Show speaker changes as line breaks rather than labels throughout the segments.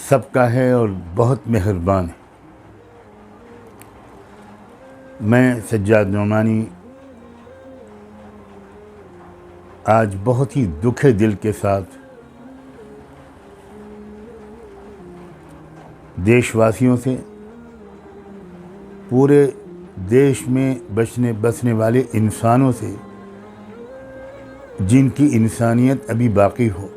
सबका है और बहुत मेहरबान है। मैं सज्जाद नोमानी आज बहुत ही दुखे दिल के साथ देशवासियों से, पूरे देश में बसने वाले इंसानों से जिनकी इंसानियत अभी बाकी हो,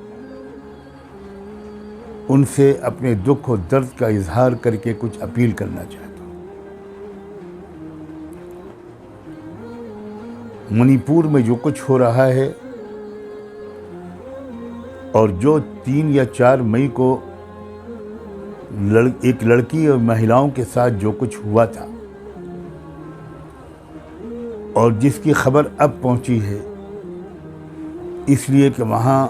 उनसे अपने दुख और दर्द का इजहार करके कुछ अपील करना चाहता हूँ। मणिपुर में जो कुछ हो रहा है और जो 3 या 4 मई को एक लड़की और महिलाओं के साथ जो कुछ हुआ था और जिसकी खबर अब पहुंची है, इसलिए कि वहाँ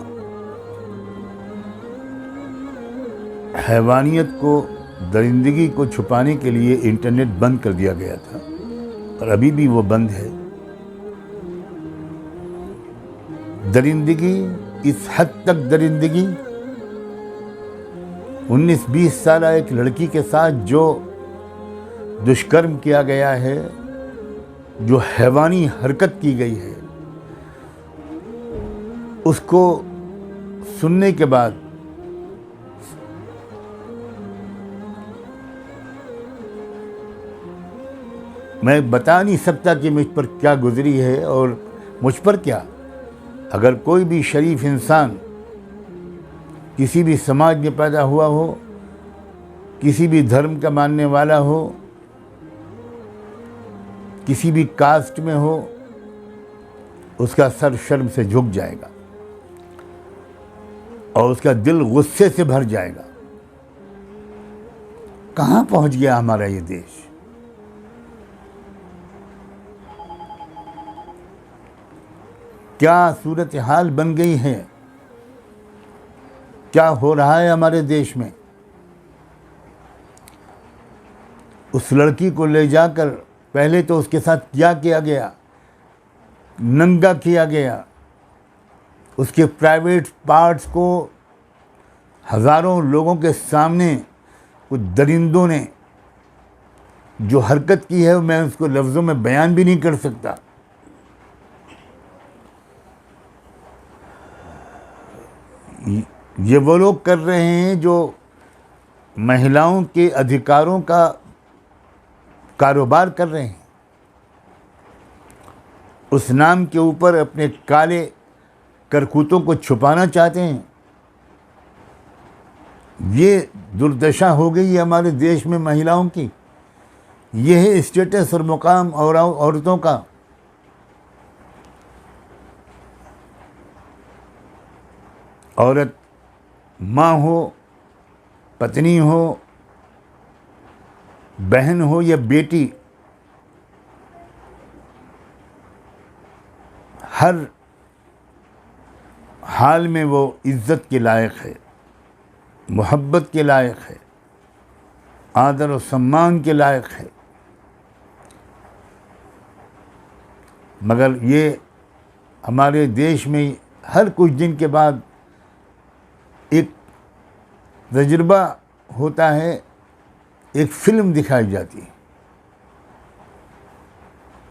हैवानियत को, दरिंदगी को छुपाने के लिए इंटरनेट बंद कर दिया गया था और अभी भी वो बंद है। दरिंदगी, इस हद तक दरिंदगी, 19-20 साल एक लड़की के साथ जो दुष्कर्म किया गया है, जो हैवानी हरकत की गई है, उसको सुनने के बाद मैं बता नहीं सकता कि मुझ पर क्या गुजरी है और मुझ पर क्या। अगर कोई भी शरीफ इंसान किसी भी समाज में पैदा हुआ हो, किसी भी धर्म का मानने वाला हो, किसी भी कास्ट में हो, उसका सर शर्म से झुक जाएगा और उसका दिल गुस्से से भर जाएगा। कहाँ पहुंच गया हमारा ये देश? क्या सूरत हाल बन गई है? क्या हो रहा है हमारे देश में? उस लड़की को ले जाकर पहले तो उसके साथ क्या किया गया? नंगा किया गया। उसके प्राइवेट पार्ट्स को हज़ारों लोगों के सामने कुछ दरिंदों ने जो हरकत की है, मैं उसको लफ्ज़ों में बयान भी नहीं कर सकता। ये वो लोग कर रहे हैं जो महिलाओं के अधिकारों का कारोबार कर रहे हैं। उस नाम के ऊपर अपने काले करतूतों को छुपाना चाहते हैं। ये दुर्दशा हो गई है हमारे देश में महिलाओं की। ये है स्टेटस और मुकाम और औरतों का। औरत माँ हो, पत्नी हो, बहन हो या बेटी, हर हाल में वो इज़्ज़त के लायक है, मोहब्बत के लायक है, आदर और सम्मान के लायक है। मगर ये हमारे देश में हर कुछ दिन के बाद एक तजुर्बा होता है, एक फ़िल्म दिखाई जाती है।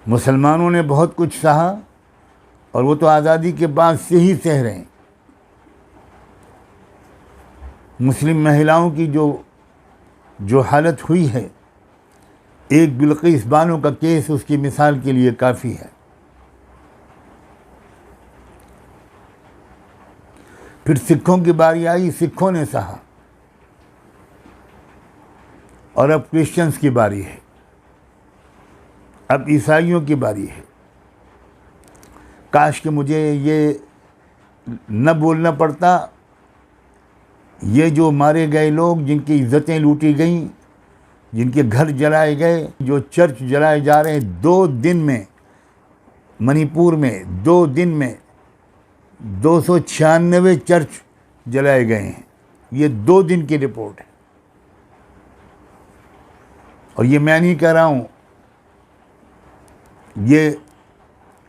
मुसलमानों ने बहुत कुछ सहा और वो तो आज़ादी के बाद से ही सह रहे हैं। मुस्लिम महिलाओं की जो हालत हुई है, एक बिल्किस बानो का केस उसकी मिसाल के लिए काफ़ी है। फिर सिखों की बारी आई, सिखों ने सहा और अब क्रिश्चियंस की बारी है, अब ईसाइयों की बारी है। काश कि मुझे ये न बोलना पड़ता। ये जो मारे गए लोग, जिनकी इज्जतें लूटी गईं, जिनके घर जलाए गए, जो चर्च जलाए जा रहे हैं, 2 दिन में मणिपुर में 2 दिन में 296 चर्च जलाए गए हैं। ये 2 दिन की रिपोर्ट है। और ये मैं नहीं कह रहा हूँ, ये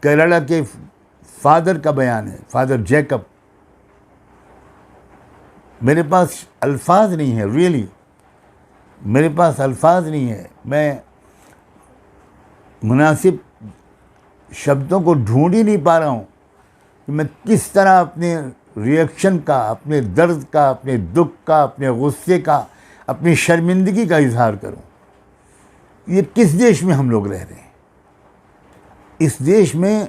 केरला के फादर का बयान है, फादर जैकब। मेरे पास अल्फाज नहीं है, रियली मेरे पास अल्फाज नहीं है। मैं मुनासिब शब्दों को ढूंढ ही नहीं पा रहा हूँ कि मैं किस तरह अपने रिएक्शन का, अपने दर्द का, अपने दुख का, अपने गुस्से का, अपनी शर्मिंदगी का इजहार करूँ। ये किस देश में हम लोग रह रहे हैं? इस देश में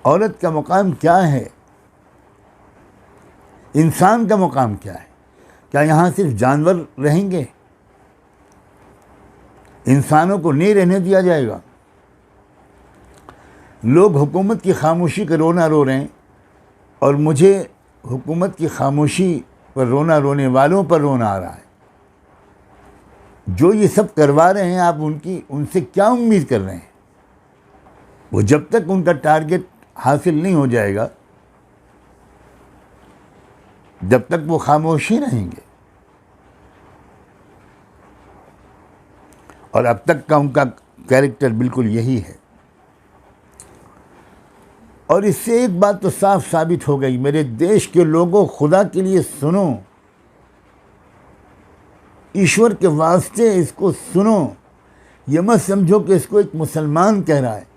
औरत का मुकाम क्या है? इंसान का मुकाम क्या है? क्या यहाँ सिर्फ जानवर रहेंगे? इंसानों को नहीं रहने दिया जाएगा? लोग हुकूमत की खामोशी का रोना रो रहे हैं और मुझे हुकूमत की खामोशी पर रोना, रोने वालों पर रोना आ रहा है। जो ये सब करवा रहे हैं, आप उनसे क्या उम्मीद कर रहे हैं? वो जब तक उनका टारगेट हासिल नहीं हो जाएगा, जब तक वो खामोश ही रहेंगे। और अब तक का उनका कैरेक्टर बिल्कुल यही है। और इससे एक बात तो साफ साबित हो गई, मेरे देश के लोगों, खुदा के लिए सुनो, ईश्वर के वास्ते इसको सुनो। ये मत समझो कि इसको एक मुसलमान कह रहा है,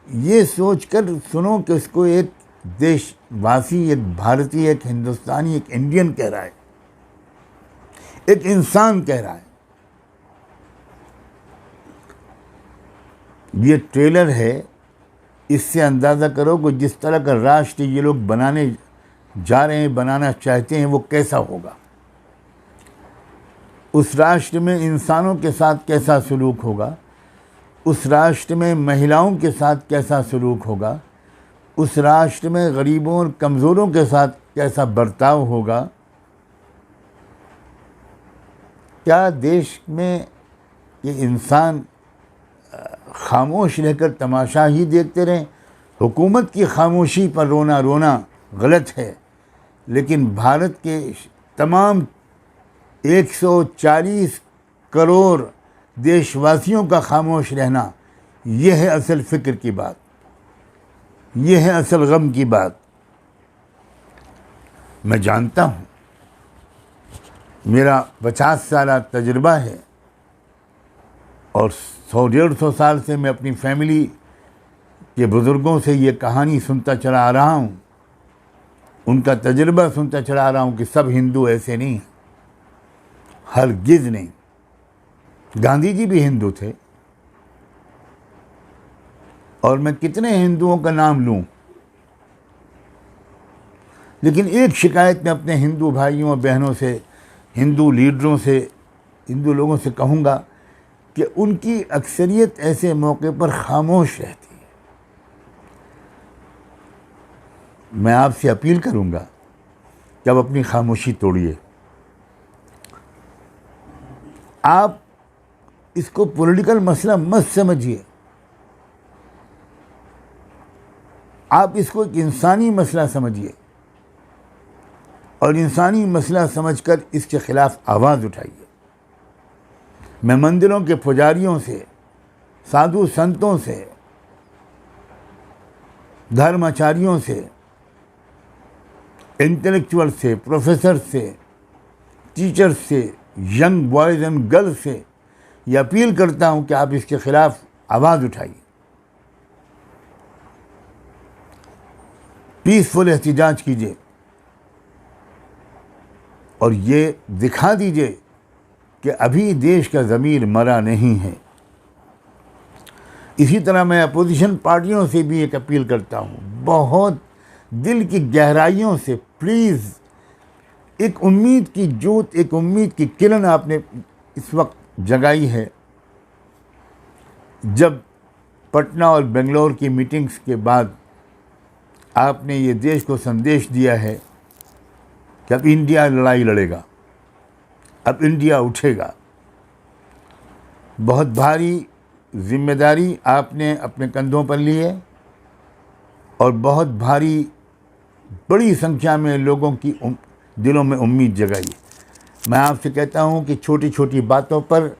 ये सोचकर सुनो कि इसको एक देशवासी, एक भारतीय, एक हिंदुस्तानी, एक इंडियन कह रहा है, एक इंसान कह रहा है। ये ट्रेलर है, इससे अंदाज़ा करो कि जिस तरह का राष्ट्र ये लोग बनाने जा रहे हैं, बनाना चाहते हैं, वो कैसा होगा। उस राष्ट्र में इंसानों के साथ कैसा सलूक होगा, उस राष्ट्र में महिलाओं के साथ कैसा सलूक होगा, उस राष्ट्र में गरीबों और कमज़ोरों के साथ कैसा बर्ताव होगा। क्या देश में ये इंसान खामोश रहकर तमाशा ही देखते रहें? हुकूमत की खामोशी पर रोना गलत है, लेकिन भारत के तमाम 140 करोड़ देशवासियों का खामोश रहना, यह है असल फ़िक्र की बात, यह है असल गम की बात। मैं जानता हूँ, मेरा 50 साल तजुर्बा है और 100-150 साल से मैं अपनी फैमिली के बुज़ुर्गों से ये कहानी सुनता चला आ रहा हूँ, उनका तजुर्बा सुनता चला आ रहा हूँ कि सब हिंदू ऐसे नहीं हैं, हरगिज़ नहीं। गांधी जी भी हिंदू थे, और मैं कितने हिंदुओं का नाम लूँ, लेकिन एक शिकायत मैं अपने हिंदू भाइयों और बहनों से, हिंदू लीडरों से, हिंदू लोगों से कहूँगा कि उनकी अक्सरियत ऐसे मौके पर खामोश रहती है। मैं आपसे अपील करूँगा कि आप अपनी खामोशी तोड़िए। आप इसको पॉलिटिकल मसला मत समझिए, आप इसको एक इंसानी मसला समझिए और इंसानी मसला समझकर इसके ख़िलाफ़ आवाज़ उठाइए। मैं मंदिरों के पुजारियों से, साधु संतों से, धर्माचार्यों से, इंटेलेक्चुअल से, प्रोफेसर से, टीचर्स से, यंग बॉयज़ एंड गर्ल्स से ये अपील करता हूँ कि आप इसके ख़िलाफ़ आवाज़ उठाइए, पीसफुल एहतिजाज कीजिए और ये दिखा दीजिए कि अभी देश का ज़मीर मरा नहीं है। इसी तरह मैं अपोजिशन पार्टियों से भी एक अपील करता हूँ, बहुत दिल की गहराइयों से, प्लीज़ एक उम्मीद की जोत, एक उम्मीद की किरण आपने इस वक्त जगाई है। जब पटना और बेंगलोर की मीटिंग्स के बाद आपने ये देश को संदेश दिया है कि अब इंडिया लड़ाई लड़ेगा, अब इंडिया उठेगा, बहुत भारी जिम्मेदारी आपने अपने कंधों पर ली है और बहुत भारी, बड़ी संख्या में लोगों की दिलों में उम्मीद जगाई है। मैं आपसे कहता हूँ कि छोटी छोटी बातों पर